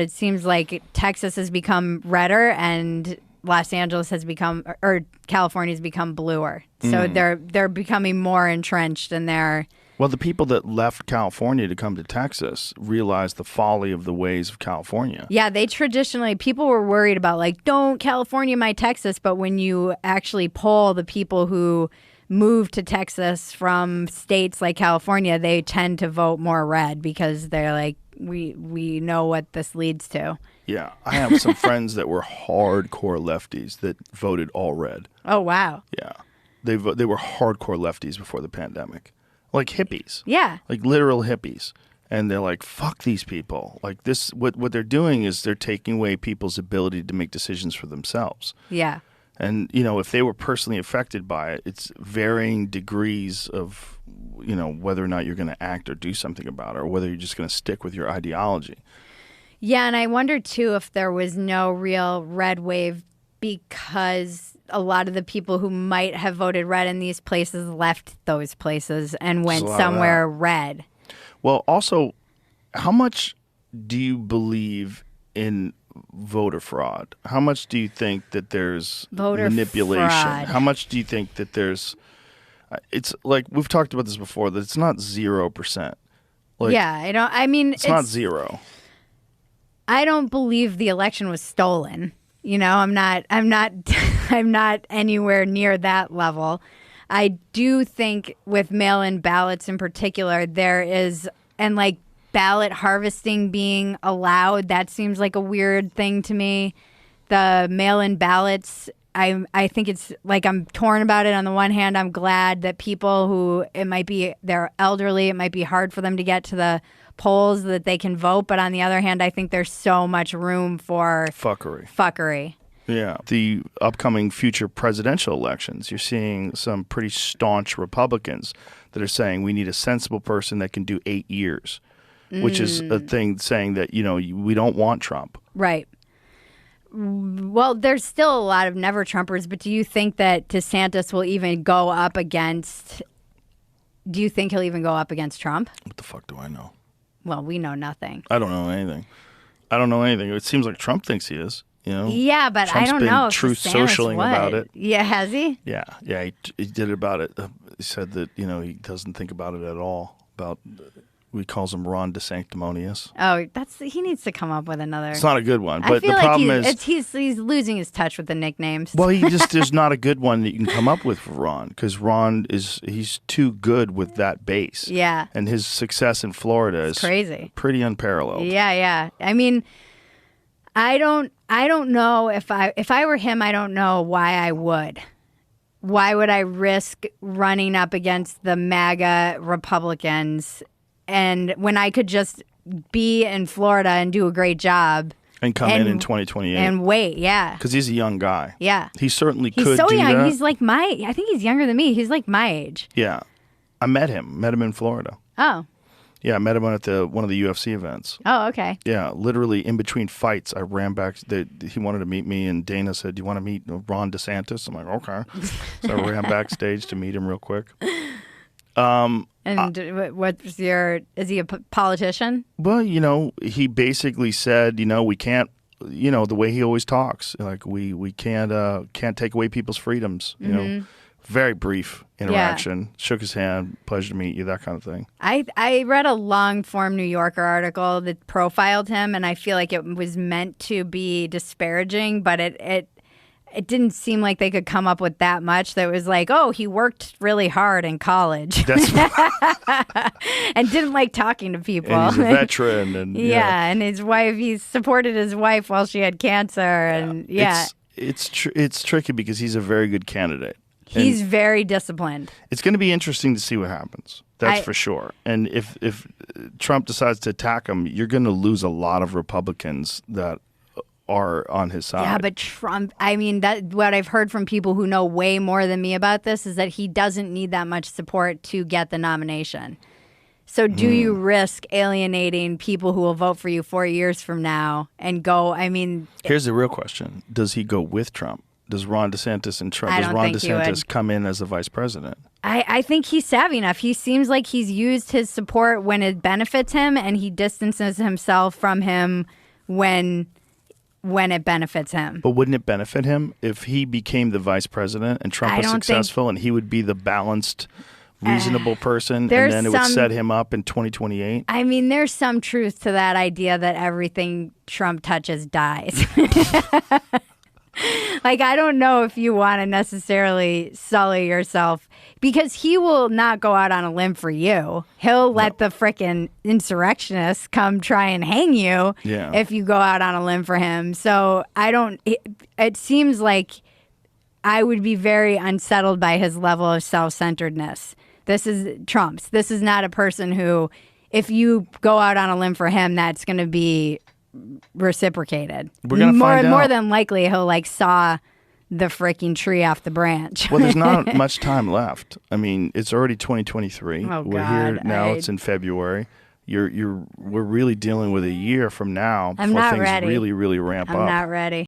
It seems like Texas has become redder and Los Angeles has become, or California has become bluer. So they're becoming more entrenched in their... Well, the people that left California to come to Texas realized the folly of the ways of California. Yeah, they traditionally, people were worried about like, don't California my Texas. But when you actually poll the people who moved to Texas from states like California, they tend to vote more red because they're like, we know what this leads to. Yeah, I have some friends that were hardcore lefties that voted all red. Oh, wow. Yeah, they were hardcore lefties before the pandemic. Like hippies. Yeah. Like literal hippies. And they're like, fuck these people. Like this, what they're doing is they're taking away people's ability to make decisions for themselves. Yeah. And, you know, if they were personally affected by it, it's varying degrees of, you know, whether or not you're going to act or do something about it or whether you're just going to stick with your ideology. Yeah, and I wonder, too, if there was no real red wave because a lot of the people who might have voted red in these places left those places and went somewhere red. Well, also, how much do you believe in voter fraud? How much do you think that there's manipulation? Fraud. How much do you think that there's... It's like, we've talked about this before, that it's not 0%. Like, yeah, it's not zero. I don't believe the election was stolen. You know, I'm not anywhere near that level. I do think with mail-in ballots in particular, there is, and like ballot harvesting being allowed, that seems like a weird thing to me. The mail-in ballots, I think it's like I'm torn about it. On the one hand, I'm glad that people who they're elderly, it might be hard for them to get to the polls that they can vote. But on the other hand, I think there's so much room for fuckery. Yeah. The upcoming future presidential elections, you're seeing some pretty staunch Republicans that are saying we need a sensible person that can do 8 years, which is a thing saying that, you know, we don't want Trump. Right. Well, there's still a lot of never Trumpers, but do you think that DeSantis will even go up against, do you think he'll even go up against Trump? What the fuck do I know? Well, we know nothing. I don't know anything. It seems like Trump thinks he is. You know? Yeah, but Trump's I don't know if truth DeSantis socialing would. about it. Yeah, has he? Yeah, he did it about it. He said that, you know, he doesn't think about it at all. He calls him Ron DeSanctimonious. Oh, he needs to come up with another. It's not a good one, but I feel the like problem is he's losing his touch with the nicknames. Well, there's not a good one that you can come up with for Ron because he's too good with that base. Yeah, and his success in Florida is crazy, pretty unparalleled. Yeah. I mean, I don't know if I were him, I don't know why I would. Why would I risk running up against the MAGA Republicans? And when I could just be in Florida and do a great job. And come in 2028. And wait, yeah. Because he's a young guy. Yeah. He certainly could do that. He's so young. He's like I think he's younger than me. He's like my age. Yeah. I met him in Florida. Oh. Yeah, I met him at one of the UFC events. Oh, okay. Yeah, literally in between fights, I ran back. He wanted to meet me, and Dana said, "Do you want to meet Ron DeSantis?" I'm like, "Okay." So I ran backstage to meet him real quick. Is he a politician? Well, you know, he basically said, you know, we can't, you know, the way he always talks, like we can't take away people's freedoms, you know. Very brief interaction. Yeah. Shook his hand, pleasure to meet you, that kind of thing. I read a long-form New Yorker article that profiled him, and I feel like it was meant to be disparaging, but it didn't seem like they could come up with that much. That was like, oh, he worked really hard in college. That's and didn't like talking to people. And he's a veteran. And yeah, and his wife, he supported his wife while she had cancer. And It's tricky because he's a very good candidate. He's very disciplined. It's going to be interesting to see what happens. That's for sure. And if Trump decides to attack him, you're going to lose a lot of Republicans that are on his side. Yeah, but Trump, I mean, what I've heard from people who know way more than me about this is that he doesn't need that much support to get the nomination. So do you risk alienating people who will vote for you 4 years from now and go, I mean... Here's the real question. Does he go with Trump? Does Ron DeSantis and Trump, does Ron DeSantis come in as the vice president? I think he's savvy enough. He seems like he's used his support when it benefits him, and he distances himself from him when it benefits him. But wouldn't it benefit him if he became the vice president and Trump was successful and he would be the balanced, reasonable person, and then it would set him up in 2028? I mean, there's some truth to that idea that everything Trump touches dies. Like, I don't know if you want to necessarily sully yourself, because he will not go out on a limb for you. He'll let the frickin' insurrectionists come try and hang you if you go out on a limb for him. So it seems like I would be very unsettled by his level of self-centeredness. This is Trump's. This is not a person who, if you go out on a limb for him, that's going to be reciprocated. We're gonna find out. More than likely, he'll like saw the freaking tree off the branch. Well, there's not much time left. I mean, it's already 2023. Oh, We're God, here now. It's in February. We're really dealing with a year from now before things really, really ramp up. I'm not ready.